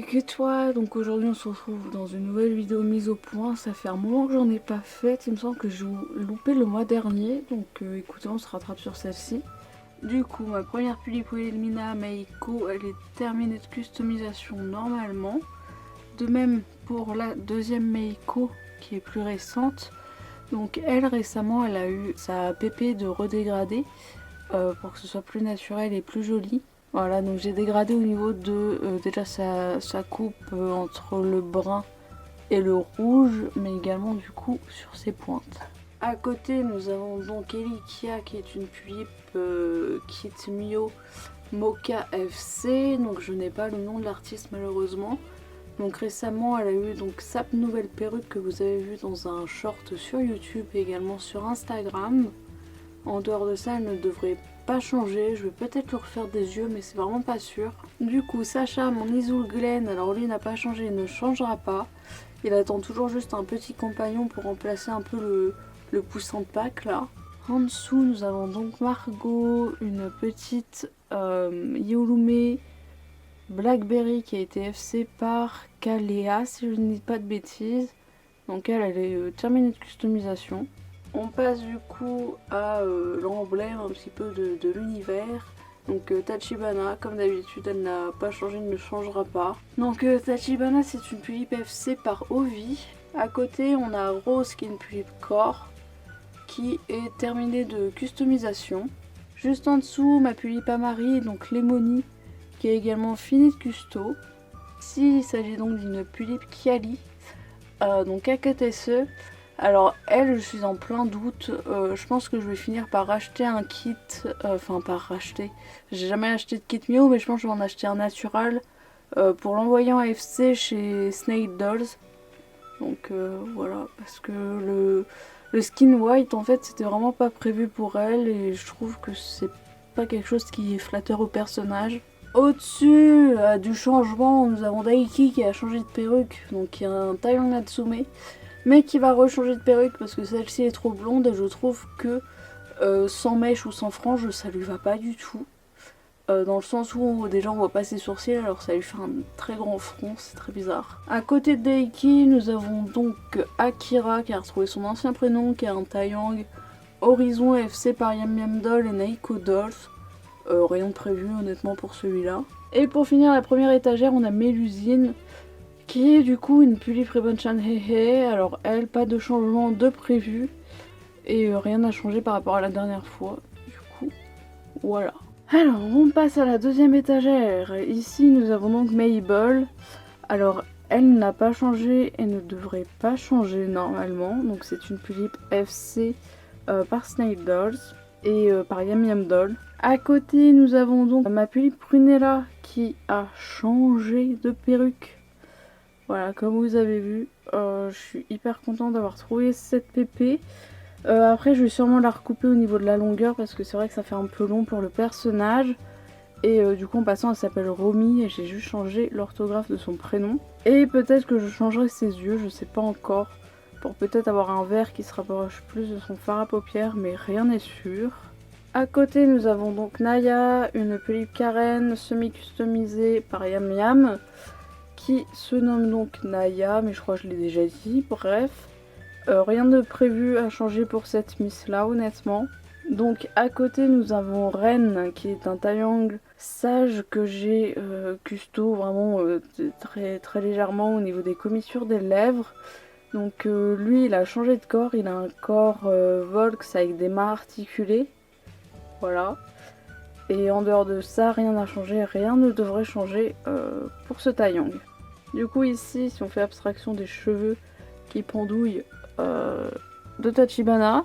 Coucou toi, donc aujourd'hui on se retrouve dans une nouvelle vidéo mise au point. Ça fait un moment que j'en ai pas faite, il me semble que j'ai loupé le mois dernier, donc écoutez, on se rattrape sur celle-ci. Du coup, ma première Pulipo Elmina Meiko, elle est terminée de customisation normalement. De même pour la deuxième Meiko qui est plus récente. Donc elle récemment elle a eu sa pépé de redégradé pour que ce soit plus naturel et plus joli. Voilà, donc j'ai dégradé au niveau de déjà sa coupe entre le brun et le rouge, mais également du coup sur ses pointes. À côté, nous avons donc Elikia qui est une pulipe Kit Mio Mocha FC, donc je n'ai pas le nom de l'artiste malheureusement. Donc récemment, elle a eu donc sa nouvelle perruque que vous avez vue dans un short sur YouTube et également sur Instagram. En dehors de ça, elle ne devrait pas changer. Je vais peut-être lui refaire des yeux, mais c'est vraiment pas sûr. Du coup, Sacha, mon Isoul Glen, alors lui n'a pas changé, il ne changera pas. Il attend toujours juste un petit compagnon pour remplacer un peu le poussin de Pâques là. En dessous, nous avons donc Margot, une petite Yolume Blackberry qui a été FC par Kalea, si je ne dis pas de bêtises. Donc elle est terminée de customisation. On passe du coup à l'emblème un petit peu de l'univers. Donc Tachibana, comme d'habitude, elle n'a pas changé, elle ne changera pas. Donc Tachibana, c'est une pulipe FC par Ovi. À côté, on a Rose qui est une pulipe Core qui est terminée de customisation. Juste en dessous, ma pulipe Amari, donc Lemony, qui est également finie de custo. Ici, il s'agit donc d'une pulipe Kiali, donc AKTSE. Alors elle, je suis en plein doute, je pense que je vais finir par racheter un kit, enfin par racheter, j'ai jamais acheté de kit Mio, mais je pense que je vais en acheter un natural pour l'envoyer en FC chez Snake Dolls. Donc voilà, parce que le skin white en fait c'était vraiment pas prévu pour elle et je trouve que c'est pas quelque chose qui est flatteur au personnage. Au-dessus du changement, nous avons Daiki qui a changé de perruque, donc qui a un Taillon Natsume, mais qui va rechanger de perruque parce que celle-ci est trop blonde et je trouve que sans mèche ou sans frange ça lui va pas du tout. Dans le sens où déjà on voit pas ses sourcils alors ça lui fait un très grand front, c'est très bizarre. À côté de Daiki, nous avons donc Akira qui a retrouvé son ancien prénom, qui a un Taeyang Horizon FC par Yam Yam Doll et Naiko Dolls. Rien de prévu honnêtement pour celui-là. Et pour finir la première étagère, on a Mélusine qui est du coup une pulipe Ribbon-chan Hehe. Alors elle, pas de changement de prévu et rien n'a changé par rapport à la dernière fois. Du coup, voilà. Alors on passe à la deuxième étagère. Ici nous avons donc Mabel. Alors elle n'a pas changé et ne devrait pas changer normalement. Donc c'est une pulipe FC par Snake Dolls et par Yam Yam Doll. À côté nous avons donc ma pulipe Prunella qui a changé de perruque. Voilà, comme vous avez vu, je suis hyper contente d'avoir trouvé cette pépé. Après je vais sûrement la recouper au niveau de la longueur parce que c'est vrai que ça fait un peu long pour le personnage. Et du coup en passant elle s'appelle Romy et j'ai juste changé l'orthographe de son prénom. Et peut-être que je changerai ses yeux, je sais pas encore. Pour peut-être avoir un vert qui se rapproche plus de son fard à paupières, mais rien n'est sûr. À côté nous avons donc Naya, une pulipe Karen semi-customisée par Yam Yam, qui se nomme donc Naya, mais je crois que je l'ai déjà dit, bref. Rien de prévu à changer pour cette Miss là honnêtement. Donc à côté nous avons Ren qui est un Taeyang sage que j'ai custo vraiment très légèrement au niveau des commissures des lèvres. Donc lui il a changé de corps, il a un corps Volks avec des mains articulées. Voilà. Et en dehors de ça, rien n'a changé, rien ne devrait changer pour ce Taeyang. Du coup ici, si on fait abstraction des cheveux qui pendouillent de Tachibana,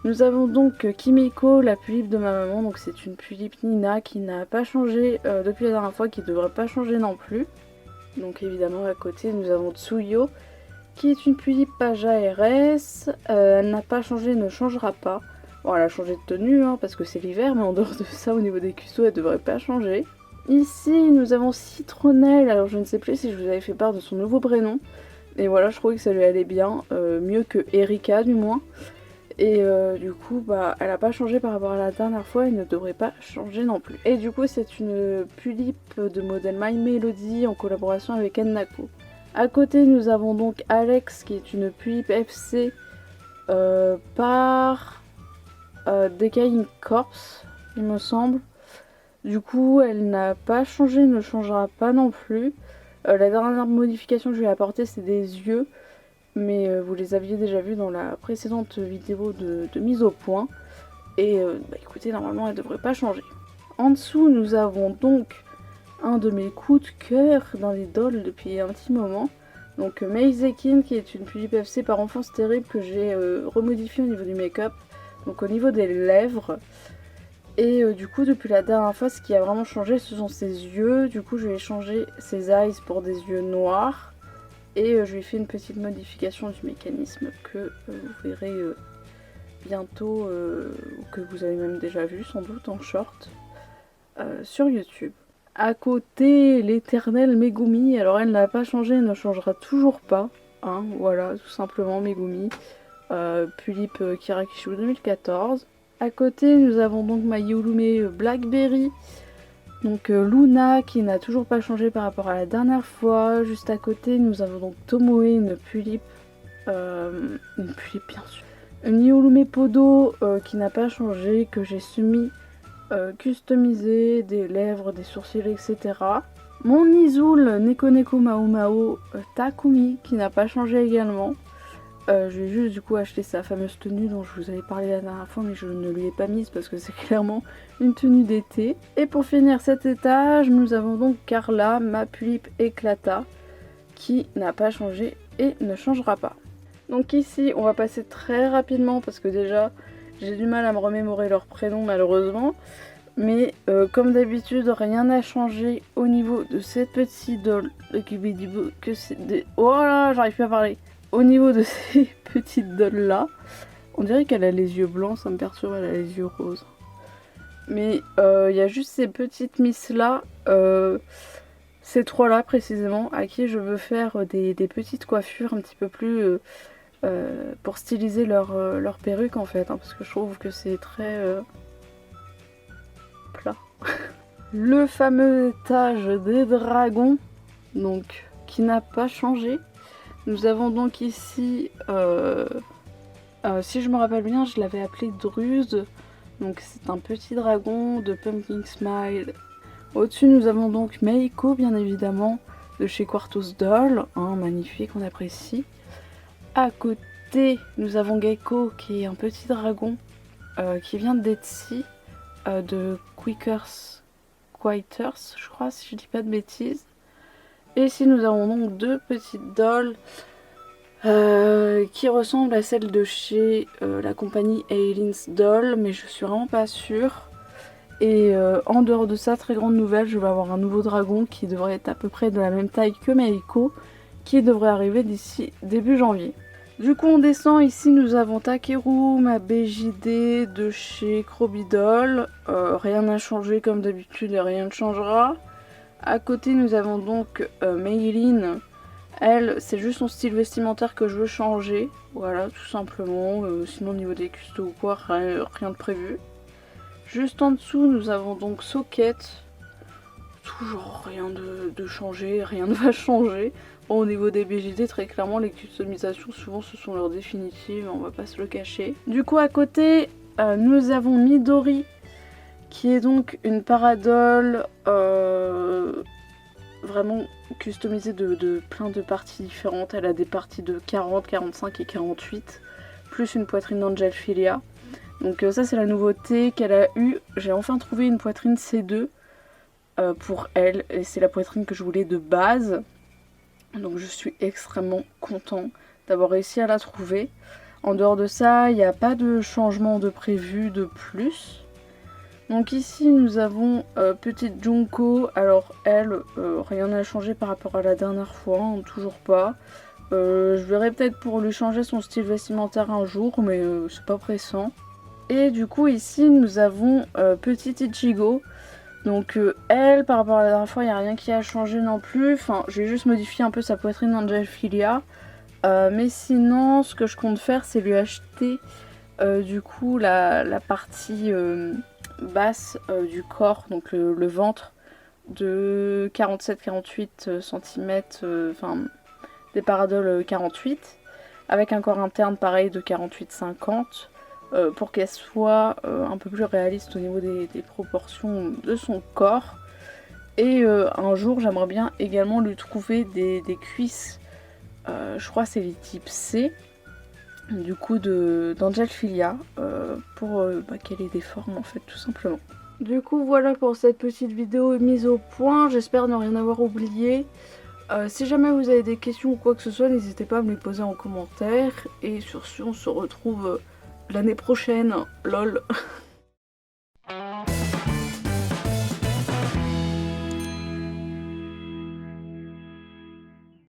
nous avons donc Kimiko, la pulipe de ma maman. Donc c'est une pulipe Nina qui n'a pas changé depuis la dernière fois, qui ne devrait pas changer non plus. Donc évidemment à côté nous avons Tsuyo, qui est une pulipe Paja RS. Elle n'a pas changé, ne changera pas. Bon, elle a changé de tenue hein, parce que c'est l'hiver, mais en dehors de ça, au niveau des custos, elle devrait pas changer. Ici, nous avons Citronnelle. Alors, je ne sais plus si je vous avais fait part de son nouveau prénom. Et voilà, je trouvais que ça lui allait bien, mieux que Erika du moins. Et du coup, bah, elle n'a pas changé par rapport à la dernière fois et ne devrait pas changer non plus. Et du coup, c'est une Pulippe de modèle My Melody en collaboration avec Ennaku. À côté, nous avons donc Alex qui est une Pulippe FC par Decaying Corpse, il me semble. Du coup, elle n'a pas changé, ne changera pas non plus. La dernière modification que je lui ai apportée, c'est des yeux. Mais vous les aviez déjà vus dans la précédente vidéo de mise au point. Et bah écoutez, normalement elle ne devrait pas changer. En dessous, nous avons donc un de mes coups de cœur dans les dolls depuis un petit moment. Donc Meizekin, qui est une Pulippe FC par Enfance Terrible que j'ai remodifié au niveau du make-up. Donc au niveau des lèvres. Et du coup, depuis la dernière fois, ce qui a vraiment changé, ce sont ses yeux. Du coup, je vais changer ses eyes pour des yeux noirs. Et je lui ai fait une petite modification du mécanisme que vous verrez bientôt, ou que vous avez même déjà vu sans doute en short, sur YouTube. À côté, l'éternelle Megumi. Alors elle n'a pas changé, elle ne changera toujours pas. Hein, voilà, tout simplement Megumi. Pulippe Kirakishu 2014. À côté, nous avons donc ma Yulume Blackberry. Donc Luna qui n'a toujours pas changé par rapport à la dernière fois. Juste à côté, nous avons donc Tomoe, une Pulippe bien sûr. Une Yulume Podo qui n'a pas changé, que j'ai semi customisé, des lèvres, des sourcils, etc. Mon Izul Neko Neko Mao Mao Takumi qui n'a pas changé également. Je vais juste du coup acheter sa fameuse tenue dont je vous avais parlé la dernière fois, mais je ne lui ai pas mise parce que c'est clairement une tenue d'été. Et pour finir cet étage, nous avons donc Carla, ma Pulippe Éclata, qui n'a pas changé et ne changera pas. Donc ici, on va passer très rapidement parce que déjà, j'ai du mal à me remémorer leurs prénoms malheureusement. Mais comme d'habitude, rien n'a changé au niveau de cette petite doll. Oh là, j'arrive plus à parler. Au niveau de ces petites dolls là, on dirait qu'elle a les yeux blancs, ça me perturbe, elle a les yeux roses. Mais il y a juste ces petites miss là, ces trois là précisément, à qui je veux faire des petites coiffures un petit peu plus pour styliser leur perruque en fait, hein, parce que je trouve que c'est très plat. Le fameux étage des dragons, donc qui n'a pas changé. Nous avons donc ici, si je me rappelle bien, je l'avais appelé Druse. Donc c'est un petit dragon de Pumpkin Smile. Au-dessus nous avons donc Meiko bien évidemment, de chez Quartos Doll, hein, magnifique, on apprécie. À côté nous avons Gecko qui est un petit dragon qui vient d'Etsy, de Quiters, je crois, si je dis pas de bêtises. Et ici nous avons donc deux petites dolls qui ressemblent à celles de chez la compagnie Aylin's Doll, mais je suis vraiment pas sûre. Et en dehors de ça, très grande nouvelle, je vais avoir un nouveau dragon qui devrait être à peu près de la même taille que Meiko, qui devrait arriver d'ici début janvier. Du coup on descend, ici nous avons Takeru, ma BJD de chez Crobidol. Rien n'a changé comme d'habitude et rien ne changera. À côté nous avons donc Meilin. Elle, c'est juste son style vestimentaire que je veux changer. Voilà, tout simplement. Sinon au niveau des custos ou quoi, rien de prévu. Juste en dessous nous avons donc Socket. Toujours rien de changé, rien ne va changer. Bon, au niveau des BJD, très clairement les customisations souvent ce sont leurs définitives, on va pas se le cacher. Du coup à côté nous avons Midori, qui est donc une paradolle vraiment customisée de plein de parties différentes. Elle a des parties de 40, 45 et 48, plus une poitrine d'Angelfilia. Donc ça c'est la nouveauté qu'elle a eue. J'ai enfin trouvé une poitrine C2 pour elle, et c'est la poitrine que je voulais de base. Donc je suis extrêmement content d'avoir réussi à la trouver. En dehors de ça, il n'y a pas de changement de prévu de plus. Donc ici nous avons petite Junko. Alors elle, rien n'a changé par rapport à la dernière fois, hein, toujours pas. Je verrai peut-être pour lui changer son style vestimentaire un jour, mais c'est pas pressant. Et du coup ici nous avons petite Ichigo. Donc elle, par rapport à la dernière fois, il n'y a rien qui a changé non plus. Enfin, j'ai juste modifié un peu sa poitrine d'Angelfilia. Mais sinon, ce que je compte faire, c'est lui acheter Du coup la partie basse du corps, donc le ventre, de 47-48 cm, enfin des paradoles 48, avec un corps interne pareil de 48-50, pour qu'elle soit un peu plus réaliste au niveau des proportions de son corps. Et un jour j'aimerais bien également lui trouver des cuisses, je crois c'est les types C, du coup d'Angel Filia, pour qu'elle ait des formes en fait tout simplement. Du coup voilà pour cette petite vidéo mise au point, j'espère ne rien avoir oublié. Si jamais vous avez des questions ou quoi que ce soit, n'hésitez pas à me les poser en commentaire. Et sur ce, on se retrouve l'année prochaine. Lol.